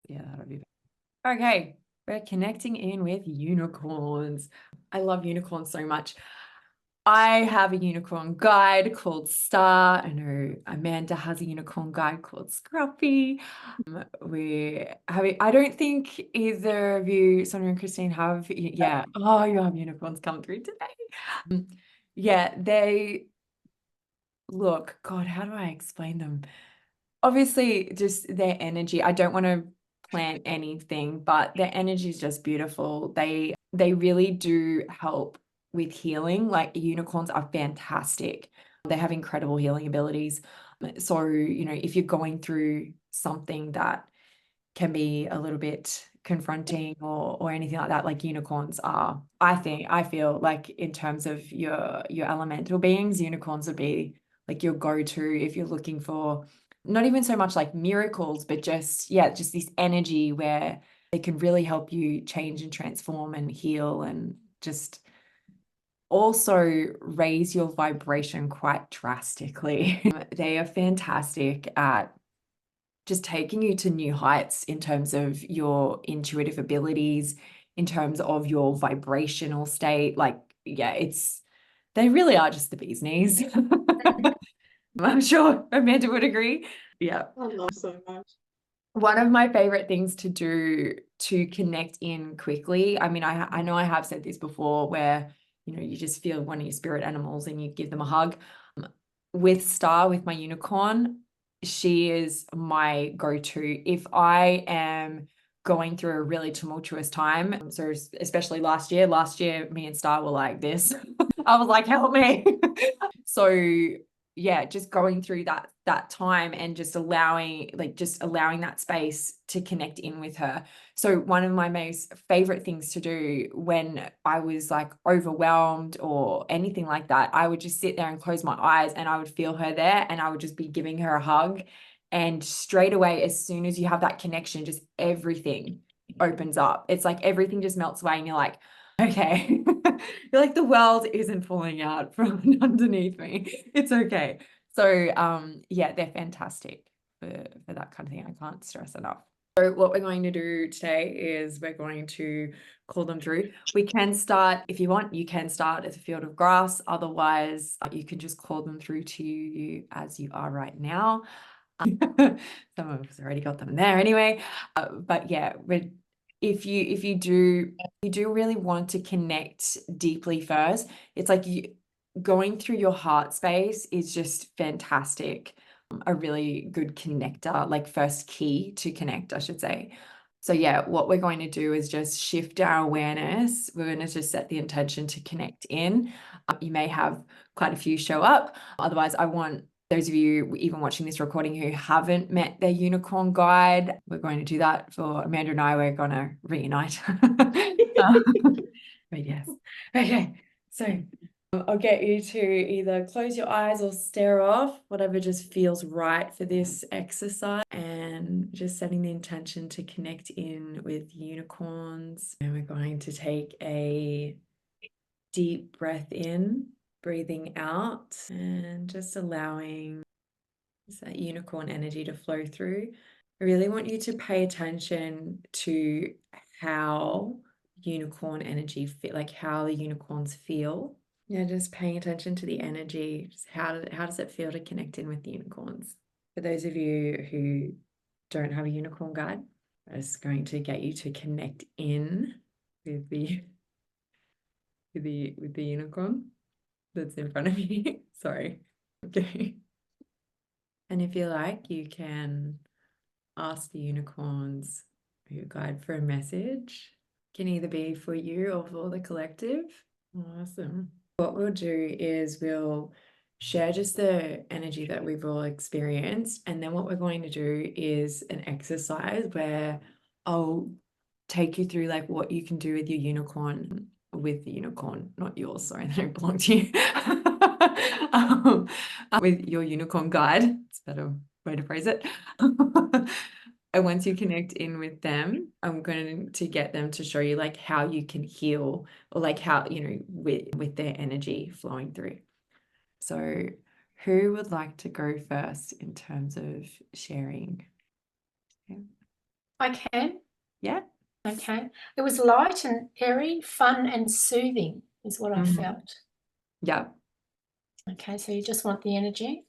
Yeah, that'll be okay. We're connecting in with unicorns. I love unicorns so much. I have a unicorn guide called Star. I know Amanda has a unicorn guide called Scruffy. I don't think either of you, Sonia and Christine, have, yeah. Oh, you have unicorns come through today. Yeah, they look, God, how do I explain them? Obviously, just their energy. I don't want to plant anything, but their energy is just beautiful. They really do help with healing. Like unicorns are fantastic. They have incredible healing abilities. So, if you're going through something that can be a little bit confronting or anything like that, like unicorns are, I feel like in terms of your elemental beings, unicorns would be like your go-to if you're looking for not even so much like miracles, but just this energy where they can really help you change and transform and heal and just also raise your vibration quite drastically. They are fantastic at just taking you to new heights in terms of your intuitive abilities, in terms of your vibrational state. Like, yeah, they really are just the bee's knees. I'm sure Amanda would agree. Yeah. I love so much. One of my favorite things to do to connect in quickly. I mean, I know I have said this before where, you just feel one of your spirit animals and you give them a hug. With Star, with my unicorn, she is my go-to. If I am going through a really tumultuous time, so especially last year, me and Star were like this. I was like, help me. So yeah, just going through that time and just allowing that space to connect in with her. So one of my most favorite things to do when I was like overwhelmed or anything like that, I would just sit there and close my eyes and I would feel her there and I would just be giving her a hug. And straight away, as soon as you have that connection, just everything opens up. It's like everything just melts away and you're like, okay. You're like, the world isn't falling out from underneath me. It's okay. So yeah, they're fantastic for that kind of thing. I can't stress enough. So what we're going to do today is we're going to call them through. We can start, if you want, you can start at the field of grass. Otherwise, you can just call them through to you as you are right now. Some of us already got them there anyway. But yeah, if you do really want to connect deeply first, it's like going through your heart space is just fantastic. A really good connector, like first key to connect, I should say. So yeah, what we're going to do is just shift our awareness. We're going to just set the intention to connect in. You may have quite a few show up. Otherwise, I want those of you even watching this recording who haven't met their unicorn guide, we're going to do that for Amanda and I. We're going to reunite. But yes. Okay. So I'll get you to either close your eyes or stare off, whatever just feels right for this exercise, and just setting the intention to connect in with unicorns. And we're going to take a deep breath in, breathing out, and just allowing that unicorn energy to flow through. I really want you to pay attention to how unicorn energy feel, like how the unicorns feel. Yeah, just paying attention to the energy. Just how does it feel to connect in with the unicorns? For those of you who don't have a unicorn guide, I'm just going to get you to connect in with the with the unicorn that's in front of you. Sorry. Okay. And if you like, you can ask the unicorns your guide for a message. It can either be for you or for the collective. Awesome. What we'll do is we'll share just the energy that we've all experienced. And then what we're going to do is an exercise where I'll take you through like what you can do with your unicorn, with the unicorn, not yours, sorry, they don't belong to you. With your unicorn guide, it's a better way to phrase it. And once you connect in with them, I'm going to get them to show you like how you can heal or like how, with their energy flowing through. So who would like to go first in terms of sharing? Okay. I can. Yeah. Okay. It was light and airy, fun and soothing is what I Mhm. felt. Yeah. Okay, so you just want the energy.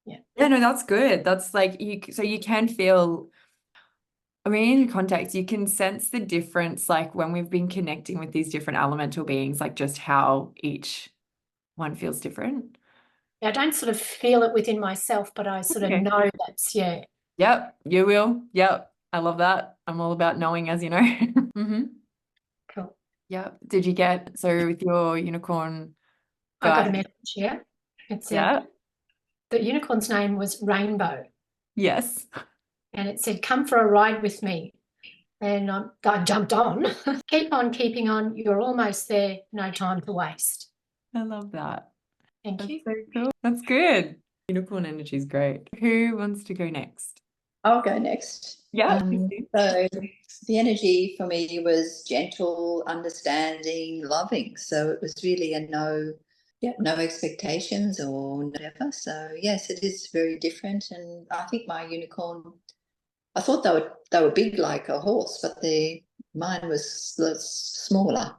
Yeah, no, that's good. That's like so you can feel, I mean, in context, you can sense the difference, like when we've been connecting with these different elemental beings, like just how each one feels different. I don't sort of feel it within myself, but I sort of Okay. know that's, yeah. Yep, you will. Yep. I love that. I'm all about knowing, as you know. Hmm. Cool. Yep. Did you get, so with your unicorn I got a guide? message here. It said Yeah. the unicorn's name was Rainbow, Yes. and it said, "Come for a ride with me." And I jumped on. Keep on keeping on. You're almost there. No time to waste. I love that. Thank That's you. so cool. That's good. Unicorn energy is great. Who wants to go next? I'll go next. Yeah. So the energy for me was gentle, understanding, loving. So it was really a no expectations or whatever. So yes, it is very different. And I think my unicorn, I thought they were big like a horse, but mine was smaller,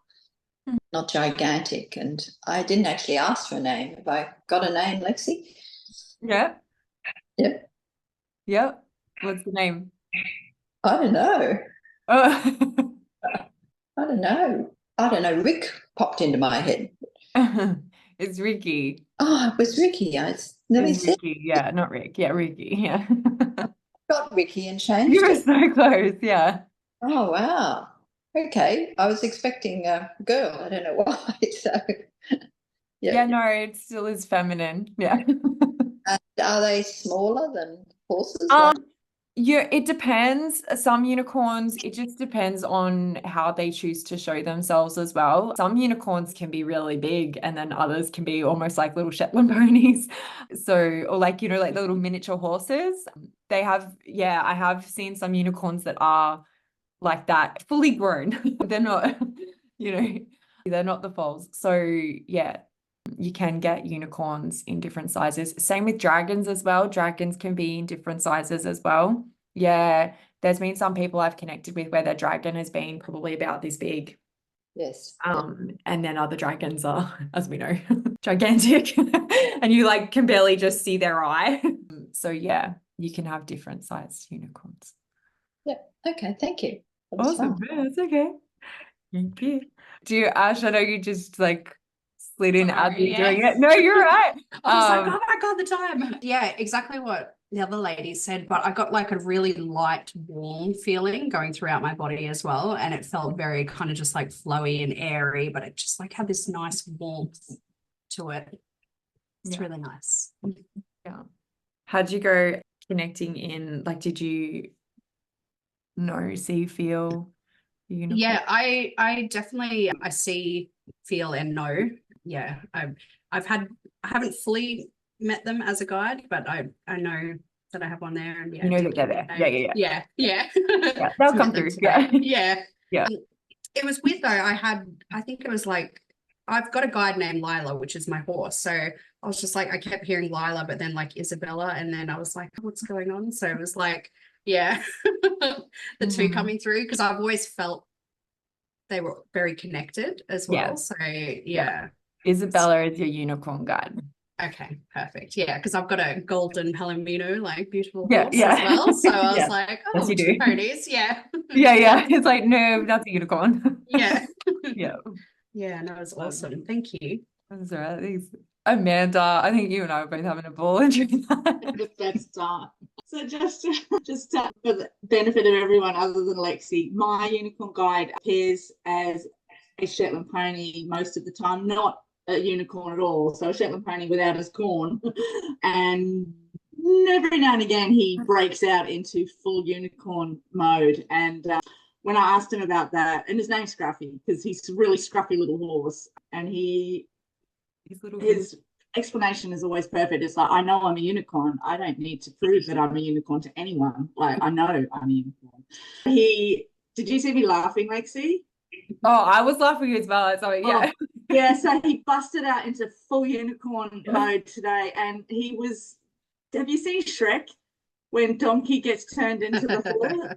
not gigantic. And I didn't actually ask for a name. Have I got a name, Lexi? Yeah. Yep. Yep. What's the name? I don't know. Oh. I don't know. I don't know. Rick popped into my head. It's Ricky. Oh, it was Ricky. Let me It's see. Ricky. Yeah, not Rick. Yeah, Ricky. Yeah. Got Ricky and You changed were it. so close. Yeah. Oh, wow. Okay. I was expecting a girl. I don't know why. So, Yeah, yeah. no, it still is feminine. Yeah. And are they smaller than horses? Yeah, it depends. Some unicorns, it just depends on how they choose to show themselves as well. Some unicorns can be really big, and then others can be almost like little Shetland ponies. So, or like, like the little miniature horses. They have, yeah, I have seen some unicorns that are like that, fully grown. They're not, they're not the foals. So, yeah, you can get unicorns in different sizes. Same with dragons as well. Dragons can be in different sizes as well. Yeah, there's been some people I've connected with where their dragon has been probably about this big. Yes. And then other dragons are, as we know, gigantic, and you like can barely just see their eye. So yeah, you can have different sized unicorns. Yeah. Okay. Thank you. Awesome. Yeah, that's okay. Thank you. Do you, Ash, I know you just like slid in as Sorry, you're doing it. No, you're right. I was like, oh my God, the time. Yeah, exactly what the other lady said, but I got like a really light, warm feeling going throughout my body as well. And it felt very kind of just like flowy and airy, but it just like had this nice warmth to it. It's really nice. Yeah. How'd you go connecting in? Like, did you see, feel the unicorn? Yeah, I definitely I see, feel, and know. Yeah, I haven't fully met them as a guide, but I know that I have one there, and yeah, You know that they're there. Yeah. Yeah. Yeah, they'll come through. Yeah. Yeah. It was weird though. I think it was like I've got a guide named Lila, which is my horse. So I was just like I kept hearing Lila, but then like Isabella, and then I was like, what's going on? So it was like, yeah, the two coming through because I've always felt they were very connected as well. Yeah. So yeah. Isabella is your unicorn guide. Okay, perfect. Yeah, because I've got a golden Palomino, like beautiful Yeah, horse yeah. as well. So I was Yeah. like, Yes, oh, you two do. ponies, yeah. Yeah. It's like, no, that's a unicorn. Yeah. Yeah. Yeah, no, it was awesome. Thank you. That's all right. Thanks. Amanda, I think you and I are both having a ball during that. Let's start. So just for the benefit of everyone other than Lexi, my unicorn guide appears as a Shetland pony most of the time, not a unicorn at all. So a Shetland pony without his corn. And every now and again he breaks out into full unicorn mode. And when I asked him about that, and his name's Scruffy because he's a really scruffy little horse, and his explanation is always perfect. It's like, I know I'm a unicorn. I don't need to prove that I'm a unicorn to anyone. Like, I know I'm a unicorn. Did you see me laughing, Lexi? Oh, I was laughing as well. So yeah. Oh, yeah, so he busted out into full unicorn mode today, and he was. Have you seen Shrek? when Donkey gets turned into the horse.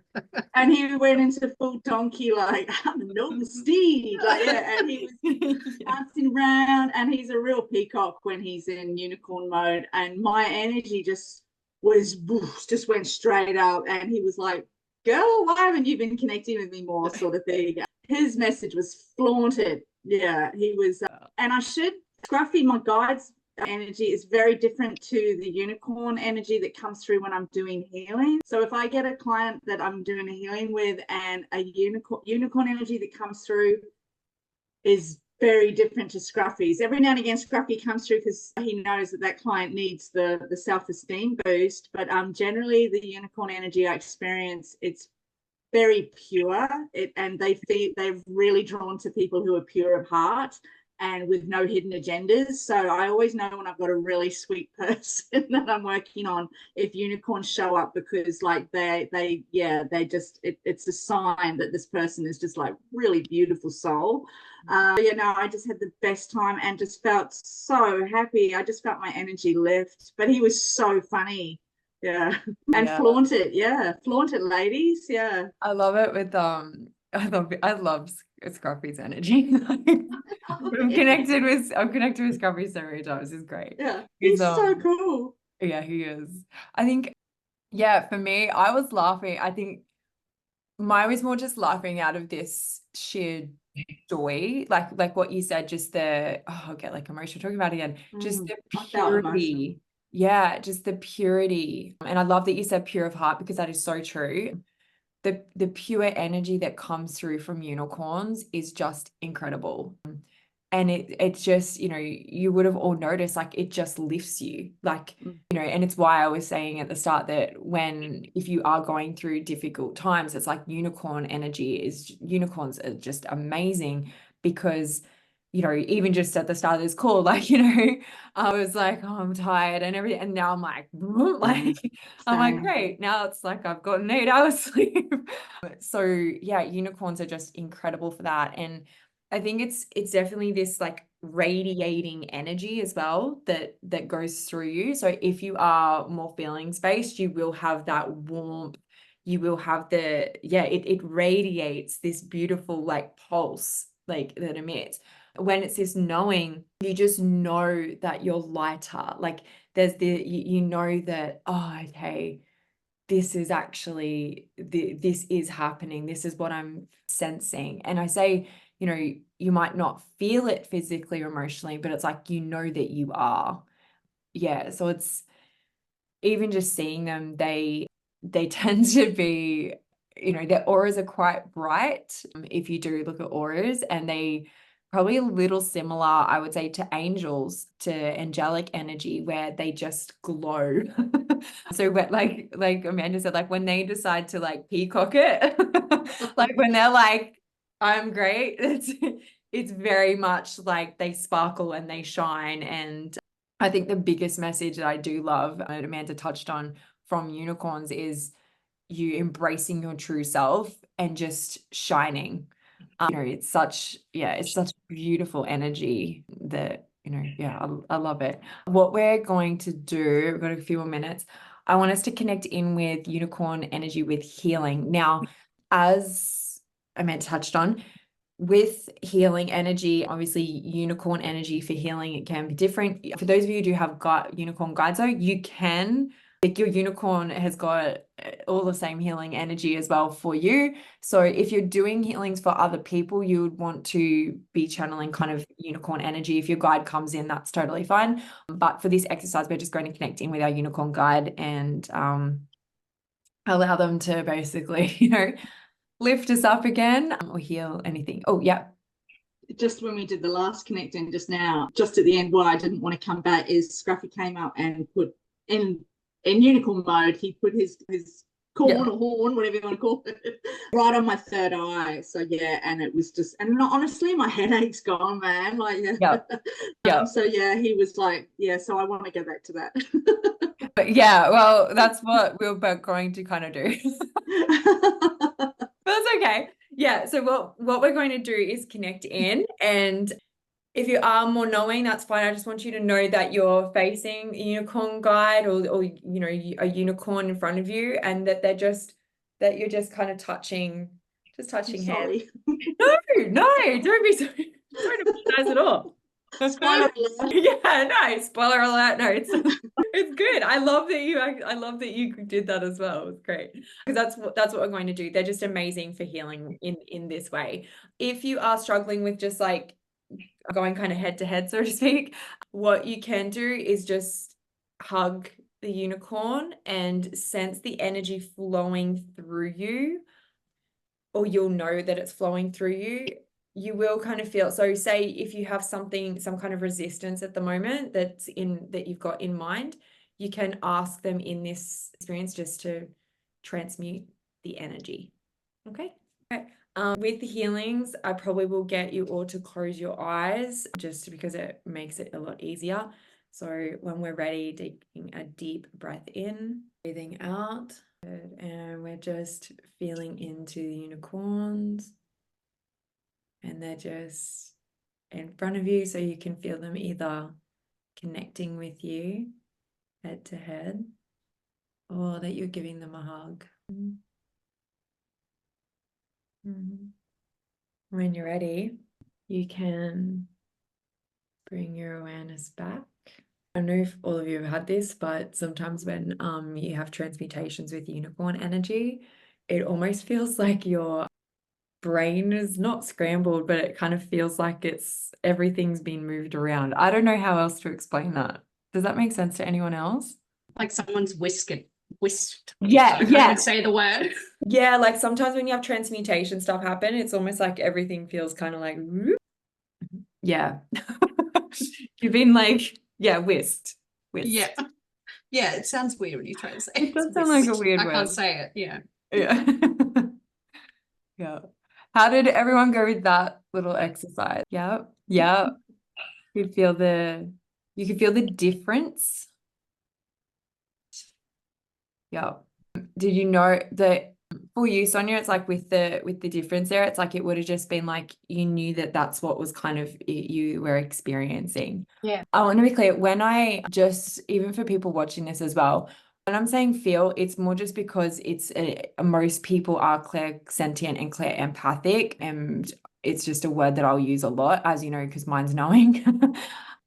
And he went into full donkey, like, I'm a noble steed. Like, yeah, and he was bouncing around, and he's a real peacock when he's in unicorn mode. And my energy just went straight up. And he was like, girl, why haven't you been connecting with me more? Sort of thing. His message was flaunted. Yeah, he was. And Scruffy, my guide's energy is very different to the unicorn energy that comes through when I'm doing healing. So if I get a client that I'm doing a healing with and a unicorn energy that comes through is very different to Scruffy's. Every now and again, Scruffy comes through because he knows that client needs the self-esteem boost. But generally, the unicorn energy I experience, it's very pure. And they're really drawn to people who are pure of heart and with no hidden agendas. So I always know when I've got a really sweet person that I'm working on if unicorns show up, because like it's a sign that this person is just like really beautiful soul. I just had the best time and just felt so happy. I just felt my energy lift. But he was so funny. Yeah. And flaunt it, ladies. Yeah. I love it with I love Scruffy's energy. I'm connected with Scruffy so many times. It's great. Yeah, he's so cool. Yeah, he is. I think, yeah, for me, I was laughing. I think mine was more just laughing out of this sheer joy, like what you said, just I'll get like emotional talking about it again. Just the purity. Yeah, just the purity. And I love that you said pure of heart, because that is so true. The pure energy that comes through from unicorns is just incredible. And it's just, you would have all noticed, like, it just lifts you, like, and it's why I was saying at the start that if you are going through difficult times, it's like unicorns are just amazing, because even just at the start of this call, like, I was like, oh, I'm tired and everything. And now I'm like, I'm like, great. Now it's like I've gotten 8 hours sleep. So yeah, unicorns are just incredible for that. And I think it's definitely this like radiating energy as well that goes through you. So if you are more feelings based, you will have that warmth. You will have it radiates this beautiful like pulse like that emits. When it's this knowing, you just know that you're lighter. Like there's you know that, oh, okay, this is actually, this is happening. This is what I'm sensing. And I say, you might not feel it physically or emotionally, but it's like, that you are. Yeah. So it's even just seeing them, they tend to be, their auras are quite bright. If you do look at auras, and they probably a little similar, I would say, to angels, to angelic energy, where they just glow. So like Amanda said, like when they decide to like peacock it, like when they're like, I'm great, it's very much like they sparkle and they shine. And I think the biggest message that I do love, and Amanda touched on, from unicorns is you embracing your true self and just shining. It's such beautiful energy that, I love it. What we're going to do, we've got a few more minutes. I want us to connect in with unicorn energy with healing. Now, as Amanda touched on, with healing energy, obviously unicorn energy for healing, it can be different. For those of you who do have unicorn guides, though, you can, like, your unicorn has got all the same healing energy as well for you. So if you're doing healings for other people, you would want to be channeling kind of unicorn energy. If your guide comes in, that's totally fine. But for this exercise, we're just going to connect in with our unicorn guide and allow them to basically, lift us up again or heal anything. Oh, yeah. Just when we did the last connecting just now, just at the end, why I didn't want to come back is Scruffy came up and put in unicorn mode, he put his corn or horn, whatever you want to call it, right on my third eye. So yeah, and it was just, and honestly, my headache's gone, man. Like, so yeah, he was like, yeah, so I want to go back to that. But yeah, well, that's what we're going to kind of do. But that's okay. Yeah. So what we're going to do is connect in, and If you are more knowing, that's fine. I just want you to know that you're facing a unicorn guide or you know, a unicorn in front of you, and that that you're just kind of touching hands. Sorry. No, don't be sorry. Don't apologize at all. Spoiler alert. Yeah, no, spoiler alert. No, it's good. I love that you did that as well. It's great. Because that's what we're going to do. They're just amazing for healing in this way. If you are struggling with just like going kind of head to head, so to speak, what you can do is just hug the unicorn and sense the energy flowing through you, or you'll know that it's flowing through you. You will kind of feel, so say if you have some kind of resistance at the moment that you've got in mind, you can ask them in this experience just to transmute the energy. Okay. With the healings, I probably will get you all to close your eyes just because it makes it a lot easier. So when we're ready, taking a deep breath in, breathing out, and we're just feeling into the unicorns. And they're just in front of you, so you can feel them either connecting with you head to head, or that you're giving them a hug. When you're ready, you can bring your awareness back. I don't know if all of you have had this, but sometimes when you have transmutations with unicorn energy, it almost feels like your brain is not scrambled, but it kind of feels like everything's been moved around. I don't know how else to explain that. Does that make sense to anyone else? Like someone's whisked. Yeah, Sorry, I yeah. can't say the word. Yeah, like sometimes when you have transmutation stuff happen, it's almost like everything feels kind of like, whoop. Yeah. You've been like, yeah, whisked. Yeah. Yeah, it sounds weird when you try to say it. It does sound like a weird I word. can't say it. Yeah. Yeah. Yeah. How did everyone go with that little exercise? Yeah. Yeah. You could feel the difference. Yeah. Did you know that for you, Sonia, it's like with the difference there, it's like it would have just been like you knew that that's what was kind of you were experiencing. Yeah. I want to be clear, when I just, even for people watching this as well, when I'm saying feel, it's more just because most people are clairsentient and clairempathic, and it's just a word that I'll use a lot, as you know, because mine's knowing.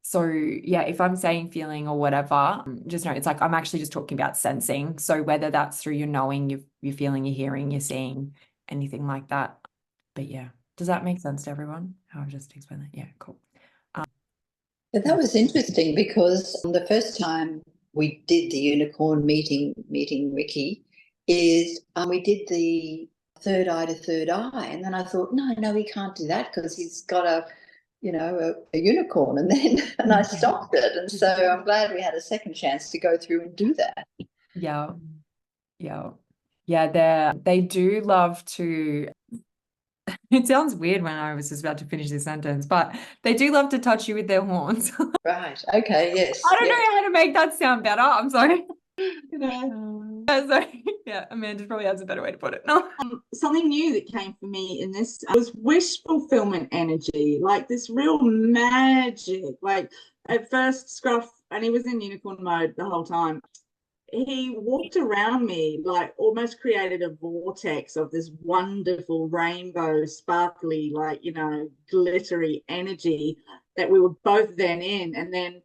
So yeah, if I'm saying feeling or whatever, just know it's like I'm actually just talking about sensing. So whether that's through your knowing, you're feeling, you're hearing, you're seeing, anything like that. But yeah, does that make sense to everyone? How I've just explained that? Yeah, cool. But that was interesting because the first time we did the unicorn meeting Ricky is we did the third eye to third eye, and then I thought, no, we can't do that because he's got a unicorn, and then I stopped it, and so I'm glad we had a second chance to go through and do that. Yeah, they do love to. It sounds weird when I was just about to finish this sentence, but they do love to touch you with their horns. Right. Okay. Yes. I don't yes. know how to make that sound better. I'm sorry. You Yeah, Amanda probably has a better way to put it. No. something new that came for me in this was wish fulfillment energy, like this real magic. Like at first, Scruff, and he was in unicorn mode the whole time. He walked around me, like almost created a vortex of this wonderful rainbow, sparkly, like, glittery energy that we were both then in. And then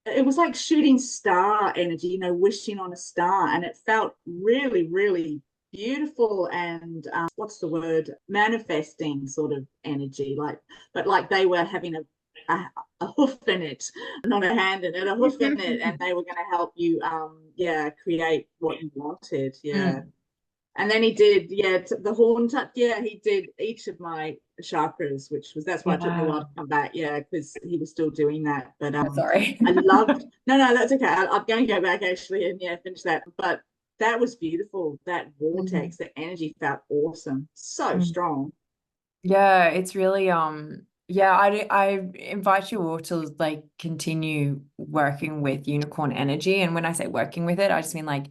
it was like shooting star energy, wishing on a star. And it felt really, really beautiful and what's the word? Manifesting sort of energy, but like they were having a hoof in it, not a hand in it, a hoof in it, and they were going to help you create what you wanted. And then he did the horn touch. He did each of my chakras, that's why it took me a while to come back, because he was still doing that. But Sorry. I loved no that's okay. I'm going to go back actually and finish that. But that was beautiful. That vortex, the energy felt awesome, so strong. Yeah, it's really I invite you all to like continue working with unicorn energy. And when I say working with it, I just mean like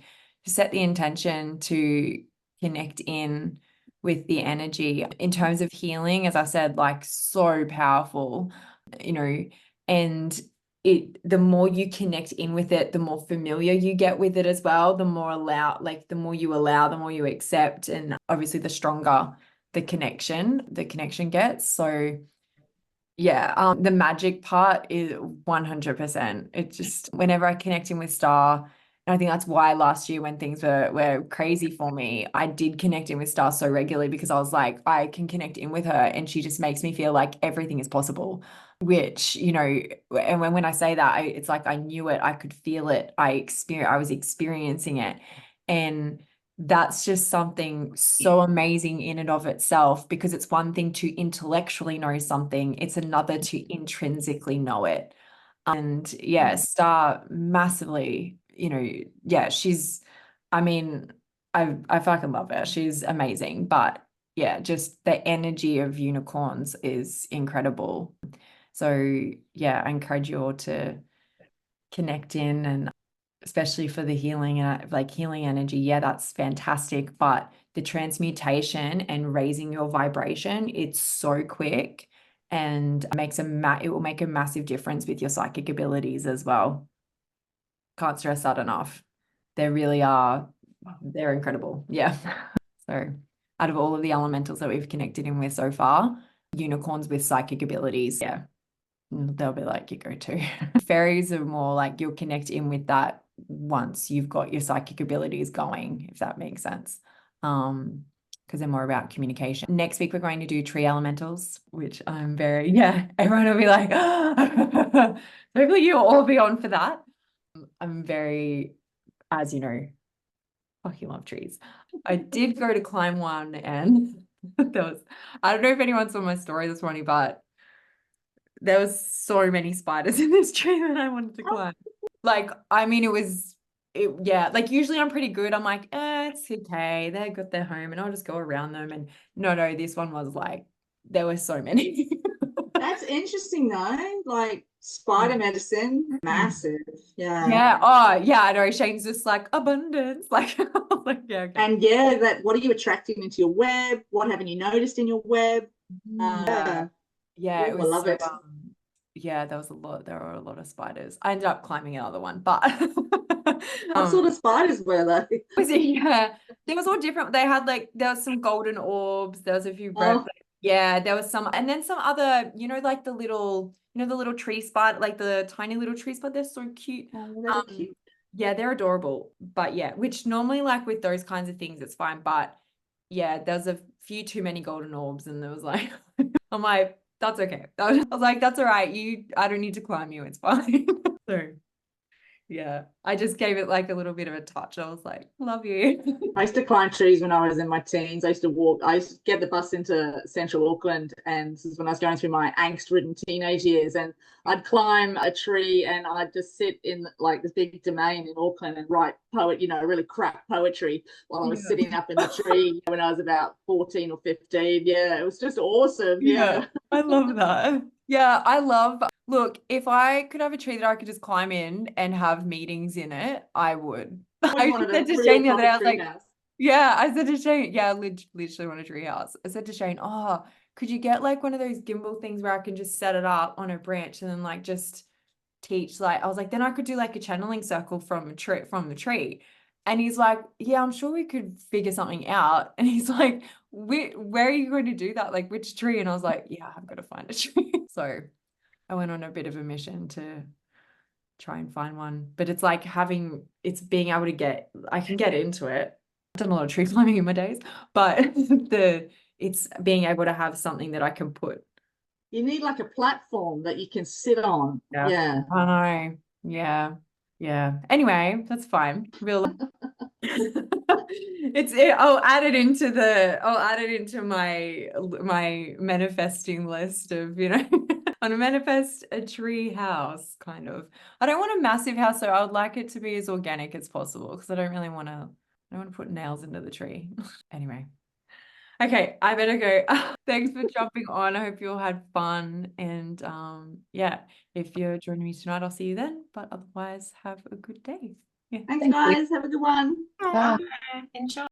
to set the intention to connect in with the energy in terms of healing. As I said, like so powerful. you know, and the more you connect in with it, the more familiar you get with it as well, the more the more you allow, the more you accept, and obviously the stronger the connection gets. So yeah, the magic part is 100%. It just, whenever I connect in with Star, and I think that's why last year when things were crazy for me, I did connect in with Star so regularly, because I was like, I can connect in with her and she just makes me feel like everything is possible, which, you know, and when I say that, it's like I knew it, I could feel it, I was experiencing it. And that's just something so amazing in and of itself, because it's one thing to intellectually know something, it's another to intrinsically know it. And yeah, Star massively, you know, yeah, I mean, I fucking love her. She's amazing. But yeah, just the energy of unicorns is incredible. So yeah, I encourage you all to connect in, and especially for the healing and like healing energy. Yeah, that's fantastic. But the transmutation and raising your vibration, it's so quick, and it will make a massive difference with your psychic abilities as well. Can't stress that enough. They really are, they're incredible. Yeah. So out of all of the elementals that we've connected in with so far, unicorns with psychic abilities, yeah, they'll be like your go-to. Fairies are more like you'll connect in with that once you've got your psychic abilities going, if that makes sense. Because they're more about communication. Next week, we're going to do tree elementals, which I'm very, yeah, everyone will be like, hopefully you'll all be on for that. I'm very, as you know, fucking love trees. I did go to climb one, and I don't know if anyone saw my story this morning, but there was so many spiders in this tree that I wanted to climb. Like, I mean, yeah, like usually I'm pretty good. I'm like, it's okay. They got their home and I'll just go around them. And no, this one was like, there were so many. That's interesting though. Like spider medicine, massive. Yeah. Yeah. Oh, yeah. I know. Shane's just like abundance. Like, yeah. Okay. And yeah, what are you attracting into your web? What haven't you noticed in your web? Yeah. Ooh, It was I love it. Yeah, there were a lot of spiders. I ended up climbing another one, but What sort of spiders were they? yeah, there was all different. They had like, there was some golden orbs, there was a few red, Oh. yeah, there was some, and then some other, you know, like the little tree spider, like the tiny little tree spider, they're so cute. They're cute. Yeah, they're adorable. But yeah, which normally like with those kinds of things, it's fine. But yeah, there's a few too many golden orbs, and there was like, I'm like, that's okay. I was like, that's all right. I don't need to climb you. It's fine. So yeah, I just gave it like a little bit of a touch. I was like, love you. I used to climb trees when I was in my teens. I used to get the bus into central Auckland, and this is when I was going through my angst-ridden teenage years, and I'd climb a tree and I'd just sit in like this big domain in Auckland and write really crap poetry while I was sitting up in the tree when I was about 14 or 15. Yeah, it was just awesome. Yeah. I love that. Yeah, look, if I could have a tree that I could just climb in and have meetings in it, I would. I said to Shane the other day, I was like, yeah, I said to Shane, yeah, I literally want a tree house. I said to Shane, oh, could you get like one of those gimbal things where I can just set it up on a branch and then like just teach, like, I was like, then I could do like a channeling circle from the tree. And he's like, yeah, I'm sure we could figure something out. And he's like, where are you going to do that? Like, which tree? And I was like, yeah, I've got to find a tree. So I went on a bit of a mission to try and find one. But it's like being able to I can get into it. I've done a lot of tree climbing in my days, but it's being able to have something that I can put. You need like a platform that you can sit on. Yeah. I know. Yeah. Anyway, that's fine. I'll add it into my manifesting list of, I want to manifest a tree house, kind of. I don't want a massive house, so I would like it to be as organic as possible, because I don't want to put nails into the tree. Anyway. Okay, I better go. Thanks for jumping on. I hope you all had fun. And yeah, if you're joining me tonight, I'll see you then. But otherwise, have a good day. Yeah. Thanks, guys. Have a good one. Bye. Enjoy.